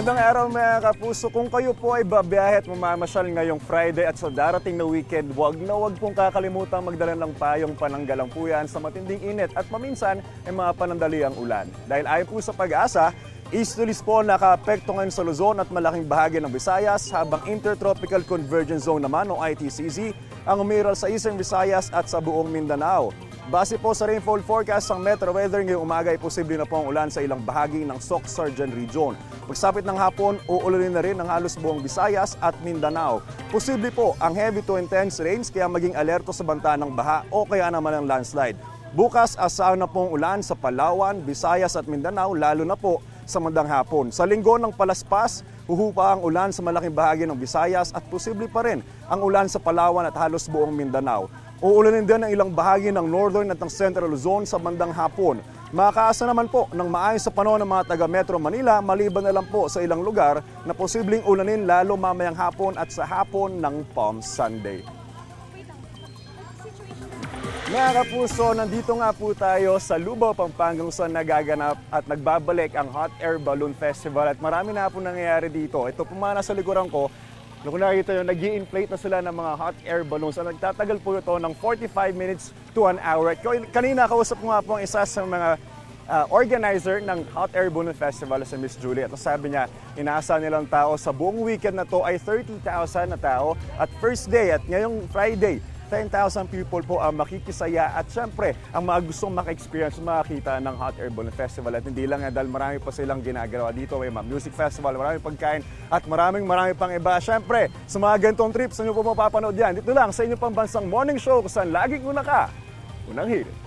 Magandang araw mga kapuso. Kung kayo po ay babiyahe at mamamasyal ngayong Friday at sa darating na weekend, wag pong kakalimutan magdala ng payong pananggalang po yan sa matinding init at maminsan ay mga panandaliang ulan. Dahil ayon po sa Pag-asa, easterlies po nakaapekto ngayon sa Luzon at malaking bahagi ng Visayas, habang Intertropical Convergence Zone naman o ITCZ ang umiral sa Eastern Visayas at sa buong Mindanao. Base po sa rainfall forecast ng Metro Weather, ngayong umaga ay posible na po ang ulan sa ilang bahagi ng Soc-Sargen Region. Pagsapit ng hapon, uulanin na rin ang halos buong Visayas at Mindanao. Posible po ang heavy to intense rains, kaya maging alerto sa banta ng baha o kaya naman ang landslide. Bukas, asahan na pong ulan sa Palawan, Visayas at Mindanao, lalo na po sa mandang hapon. Sa linggo ng palaspas, huhupa ang ulan sa malaking bahagi ng Visayas at posible pa rin ang ulan sa Palawan at halos buong Mindanao. Uulanin din ang ilang bahagi ng Northern at ng Central Luzon sa bandang hapon. Makakaasa naman po ng maayos sa panahon ng mga taga Metro Manila, maliban na lang po sa ilang lugar na posibleng ulanin lalo mamayang hapon at sa hapon ng Palm Sunday. Mga kapuso, nandito nga po tayo sa Lubao, Pampanga, kung saan nagaganap at nagbabalik ang Hot Air Balloon Festival at marami na po nangyayari dito. Ito po mga nasa likuran ko. Kung nakikita nyo, nag-i-inflate na sila ng mga hot air balloons. Nagtatagal po ito ng 45 minutes to an hour. Kanina kausap ko nga po ang isa sa mga organizer ng Hot Air Balloon Festival, si Miss Julie. At sabi niya, inaasahan nilang tao sa buong weekend na to ay 30,000 na tao. At first day at ngayong Friday, 10,000 people po ang makikisaya at syempre ang mga gustong maka-experience, makakita ng Hot Air Balloon Festival. At hindi lang dahil marami pa silang ginagawa dito, may music festival, maraming pagkain at marami pang iba. Syempre, sa mga ganitong trips, saan nyo po mapapanood yan? Dito lang sa inyong pambansang morning show kung saan laging una ka, unang hirit.